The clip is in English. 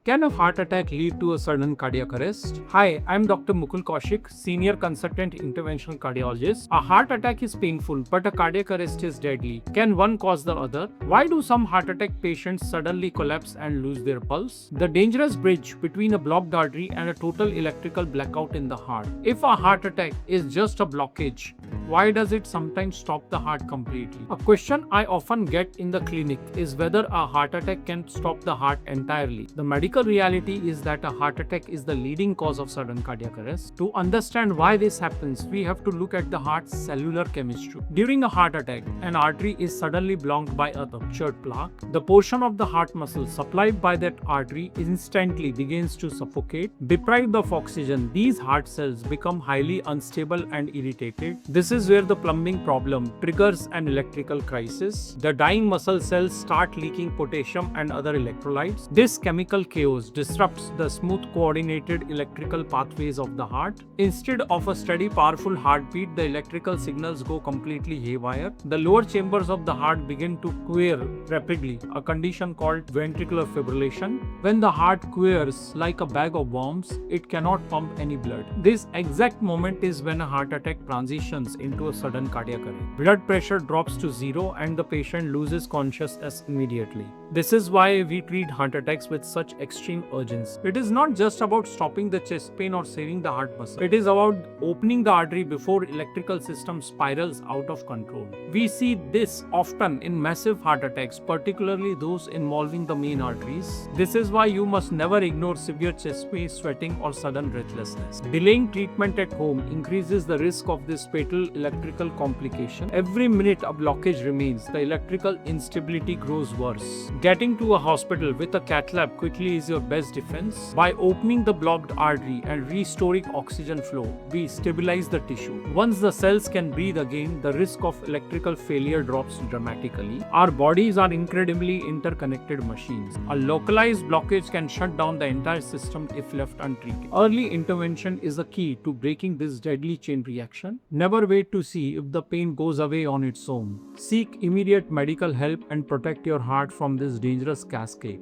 Can a heart attack lead to a sudden cardiac arrest? Hi, I'm Dr. Mukul Kaushik, Senior Consultant Interventional Cardiologist. A heart attack is painful, but a cardiac arrest is deadly. Can one cause the other? Why do some heart attack patients suddenly collapse and lose their pulse? The dangerous bridge between a blocked artery and a total electrical blackout in the heart. If a heart attack is just a blockage, why does it sometimes stop the heart completely? A question I often get in the clinic is whether a heart attack can stop the heart entirely. The medical reality is that a heart attack is the leading cause of sudden cardiac arrest. To understand why this happens, we have to look at the heart's cellular chemistry. During a heart attack, an artery is suddenly blocked by a ruptured plaque. The portion of the heart muscle supplied by that artery instantly begins to suffocate. Deprived of oxygen, these heart cells become highly unstable and irritated. This is where the plumbing problem triggers an electrical crisis. The dying muscle cells start leaking potassium and other electrolytes. This chemical chaos disrupts the smooth coordinated electrical pathways of the heart. Instead of a steady powerful heartbeat, the electrical signals go completely haywire. The lower chambers of the heart begin to queer rapidly, a condition called ventricular fibrillation. When the heart queers like a bag of worms, it cannot pump any blood. This exact moment is when a heart attack transitions into a sudden cardiac arrest. Blood pressure drops to zero and the patient loses consciousness immediately. This is why we treat heart attacks with such extreme urgency. It is not just about stopping the chest pain or saving the heart muscle. It is about opening the artery before electrical system spirals out of control. We see this often in massive heart attacks, particularly those involving the main arteries. This is why you must never ignore severe chest pain, sweating, or sudden breathlessness. Delaying treatment at home increases the risk of this fatal electrical complication. Every minute a blockage remains, the electrical instability grows worse. Getting to a hospital with a cath lab quickly is your best defense. By opening the blocked artery and restoring oxygen flow, we stabilize the tissue. Once the cells can breathe again, the risk of electrical failure drops dramatically. Our bodies are incredibly interconnected machines. A localized blockage can shut down the entire system if left untreated. Early intervention is the key to breaking this deadly chain reaction. Never wait to see if the pain goes away on its own. Seek immediate medical help and protect your heart from this dangerous cascade.